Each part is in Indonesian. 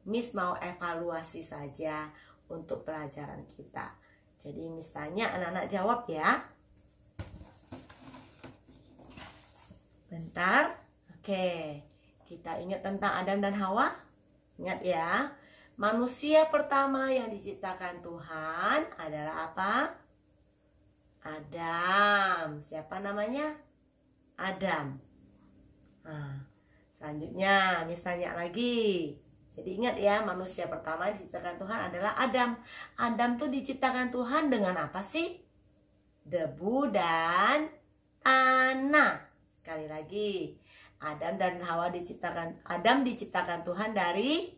Miss mau evaluasi saja untuk pelajaran kita. Jadi Miss tanya, anak-anak jawab ya. Bentar. Oke, kita ingat tentang Adam dan Hawa. Ingat ya, manusia pertama yang diciptakan Tuhan adalah apa? Adam. Siapa namanya? Adam. Nah, selanjutnya Miss tanya lagi. Jadi ingat ya, manusia pertama yang diciptakan Tuhan adalah Adam. Adam tuh diciptakan Tuhan dengan apa sih? Debu dan tanah. Sekali lagi, Adam diciptakan Tuhan dari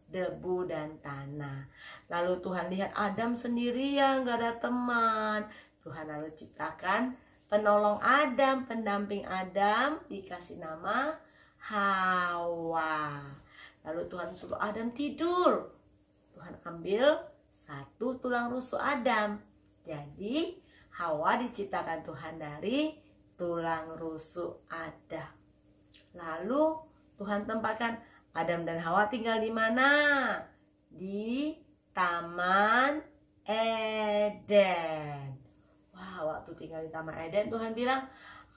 debu dan tanah. Lalu Tuhan lihat Adam sendirian, gak ada teman. Tuhan lalu ciptakan penolong Adam, pendamping Adam, dikasih nama Hawa. Lalu Tuhan suruh Adam tidur. Tuhan ambil satu tulang rusuk Adam. Jadi Hawa diciptakan Tuhan dari tulang rusuk Adam. Lalu Tuhan tempatkan Adam dan Hawa tinggal di mana? Di Taman Eden. Wah, waktu tinggal di Taman Eden Tuhan bilang,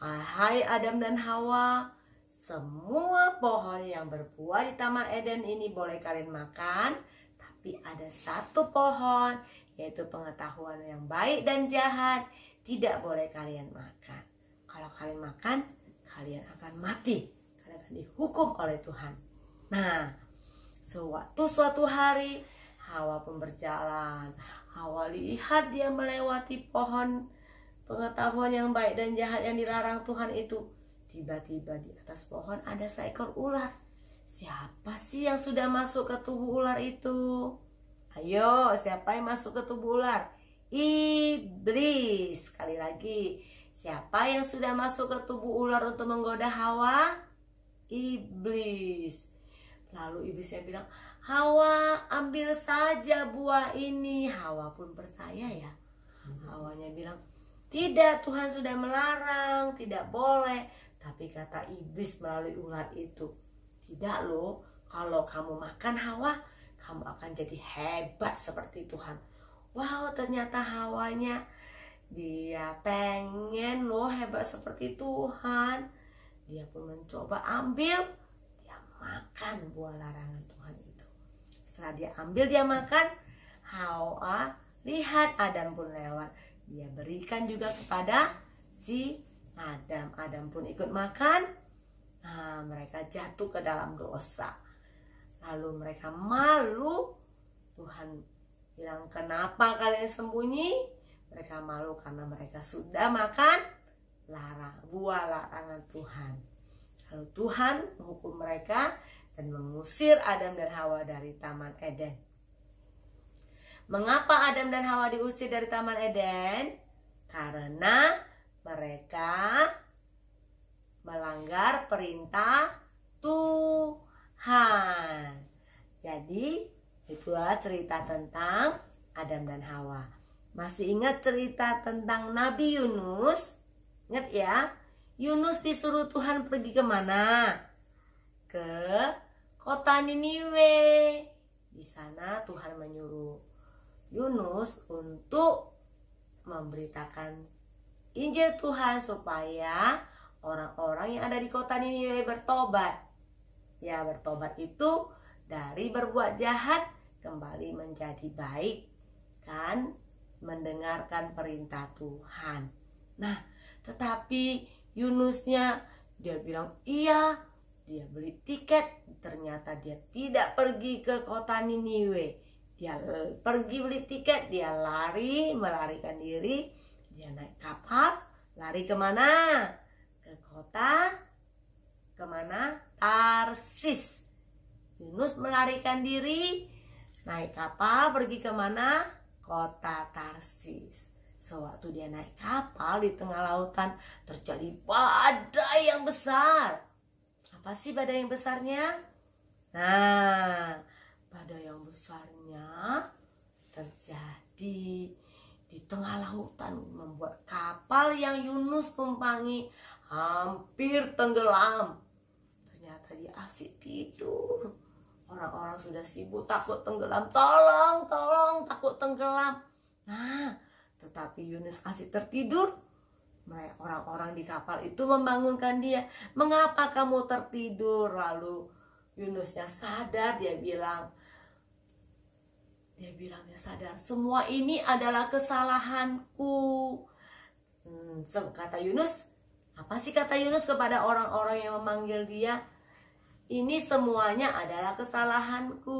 "Hai Adam dan Hawa, semua pohon yang berbuah di Taman Eden ini boleh kalian makan, tapi ada satu pohon, yaitu pengetahuan yang baik dan jahat, tidak boleh kalian makan. Kalau kalian makan, kalian akan mati, kalian akan dihukum oleh Tuhan." Nah, suatu hari Hawa pun berjalan. Hawa lihat dia melewati pohon pengetahuan yang baik dan jahat yang dilarang Tuhan itu. Tiba-tiba di atas pohon ada seekor ular. Siapa sih yang sudah masuk ke tubuh ular itu? Ayo, siapa yang masuk ke tubuh ular? Iblis. Sekali lagi, siapa yang sudah masuk ke tubuh ular untuk menggoda Hawa? Iblis. Lalu iblisnya bilang, "Hawa, ambil saja buah ini." Hawa pun percaya ya. Hawanya bilang, "Tidak, Tuhan sudah melarang, tidak boleh." Tapi kata iblis melalui ular itu, "Tidak loh, kalau kamu makan Hawa, kamu akan jadi hebat seperti Tuhan." Wow, ternyata Hawanya dia pengen loh hebat seperti Tuhan. Dia pun mencoba ambil, dia makan buah larangan Tuhan itu. Setelah dia ambil, dia makan, Hawa lihat Adam pun lewat. Dia berikan juga kepada si Adam. Adam pun ikut makan. Nah, mereka jatuh ke dalam dosa. Lalu mereka malu. Tuhan bilang, "Kenapa kalian sembunyi?" Mereka malu karena mereka sudah makan buah larangan Tuhan. Lalu Tuhan menghukum mereka dan mengusir Adam dan Hawa dari Taman Eden. Mengapa Adam dan Hawa diusir dari Taman Eden? Karena mereka melanggar perintah Tuhan. Jadi itulah cerita tentang Adam dan Hawa. Masih ingat cerita tentang Nabi Yunus? Ingat ya? Yunus disuruh Tuhan pergi kemana? Ke kota Niniwe. Di sana Tuhan menyuruh Yunus untuk memberitakan Injil Tuhan supaya orang-orang yang ada di kota Niniwe bertobat. Ya, bertobat itu dari berbuat jahat kembali menjadi baik, kan? Mendengarkan perintah Tuhan. Nah, tetapi Yunusnya dia bilang iya, dia beli tiket, ternyata dia tidak pergi ke kota Niniwe. Dia pergi beli tiket, dia melarikan diri, dia naik kapal, lari kemana? Ke kota, kemana? Tarsis. Yunus melarikan diri, naik kapal, pergi kemana? Kota Tarsis. Sewaktu dia naik kapal di tengah lautan, terjadi badai yang besar. Apa sih badai yang besarnya? Nah, badai yang besarnya terjadi di tengah lautan, membuat kapal yang Yunus tumpangi hampir tenggelam. Ternyata dia asik tidur. Orang-orang sudah sibuk takut tenggelam. Tolong, tolong, takut tenggelam. Nah, tetapi Yunus asik tertidur. Orang-orang di kapal itu membangunkan dia. Mengapa kamu tertidur? Lalu Yunusnya sadar, dia bilang, dia sadar, semua ini adalah kesalahanku. Kata Yunus, apa sih kata Yunus kepada orang-orang yang memanggil dia? Ini semuanya adalah kesalahanku.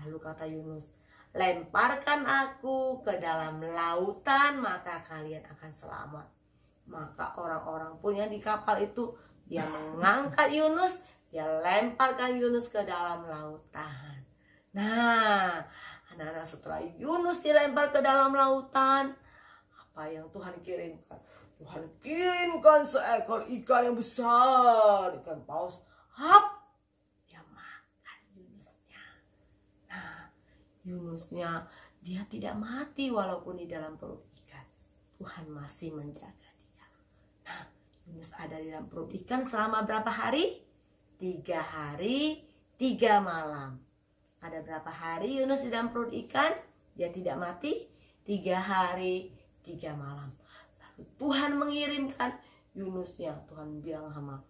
Lalu kata Yunus, lemparkan aku ke dalam lautan, maka kalian akan selamat. Maka orang-orang pun yang di kapal itu, dia mengangkat Yunus, dia lemparkan Yunus ke dalam lautan. Nah, anak-anak, setelah Yunus dilempar ke dalam lautan, apa yang Tuhan kirimkan? Tuhan kirimkan seekor ikan yang besar, ikan paus. Hap, dia makan Yunusnya. Nah, Yunusnya dia tidak mati walaupun di dalam perut ikan. Tuhan masih menjaga dia. Nah, Yunus ada di dalam perut ikan selama berapa hari? 3 hari, 3 malam. Ada berapa hari Yunus di dalam perut ikan? Dia tidak mati? 3 hari, 3 malam. Lalu Tuhan mengirimkan Yunusnya. Tuhan bilang sama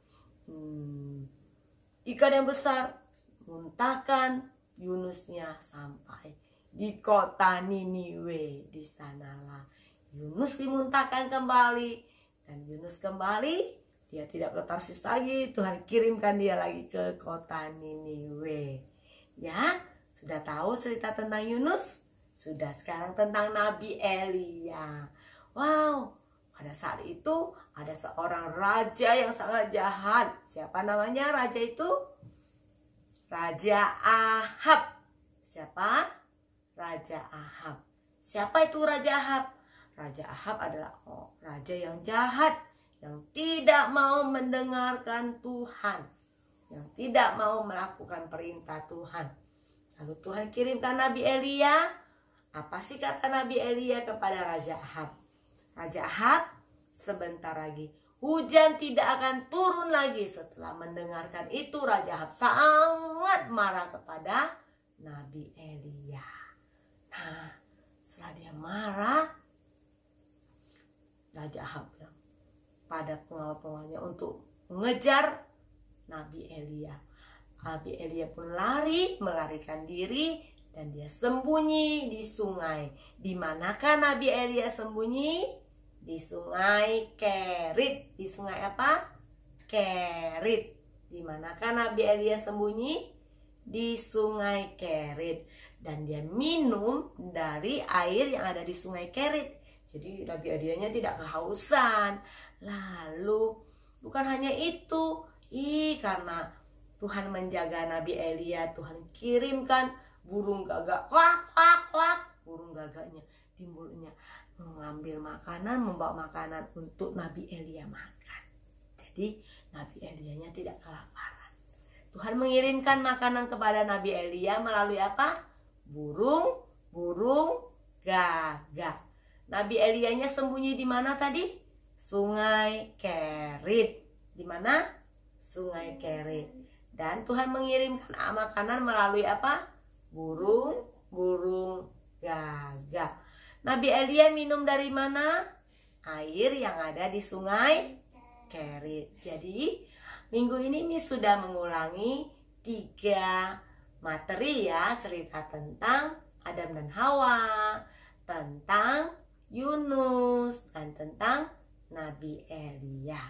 ikan yang besar, muntahkan Yunusnya sampai di kota Niniwe. Di sanalah Yunus dimuntahkan kembali. Dan Yunus kembali, dia tidak ke Tarsis lagi. Tuhan kirimkan dia lagi ke kota Niniwe. Ya, sudah tahu cerita tentang Yunus? Sudah, sekarang tentang Nabi Elia. Wow, pada saat itu ada seorang raja yang sangat jahat. Siapa namanya raja itu? Raja Ahab. Siapa? Raja Ahab. Siapa itu Raja Ahab? Raja Ahab adalah raja yang jahat, yang tidak mau mendengarkan Tuhan, yang tidak mau melakukan perintah Tuhan. Lalu Tuhan kirimkan Nabi Elia. Apa sih kata Nabi Elia kepada Raja Ahab? Raja Ahab, sebentar lagi hujan tidak akan turun lagi. Setelah mendengarkan itu, Raja Ahab sangat marah kepada Nabi Elia. Nah, setelah dia marah, Raja Ahab bilang pada pengawal-pengawalnya untuk mengejar Nabi Elia. Nabi Elia pun melarikan diri, dan dia sembunyi di sungai. Di manakah Nabi Elia sembunyi? Di sungai Kerit. Di sungai apa? Kerit. Di manakah Nabi Elia sembunyi? Di sungai Kerit. Dan dia minum dari air yang ada di sungai Kerit. Jadi Nabi Elianya tidak kehausan. Lalu bukan hanya itu, karena Tuhan menjaga Nabi Elia, Tuhan kirimkan burung gagak, kwak kwak kwak. Burung gagaknya di mulutnya mengambil makanan, membawa makanan untuk Nabi Elia makan. Jadi Nabi Elianya tidak kelaparan. Tuhan mengirimkan makanan kepada Nabi Elia melalui apa? Burung gagak. Nabi Elianya sembunyi di mana tadi? Sungai Kerit. Di mana? Sungai Kerit. Dan Tuhan mengirimkan makanan melalui apa? Burung gagak. Nabi Elia minum dari mana? Air yang ada di sungai Kerit. Jadi minggu ini Miss sudah mengulangi 3 materi ya, cerita tentang Adam dan Hawa, tentang Yunus, dan tentang Nabi Elia.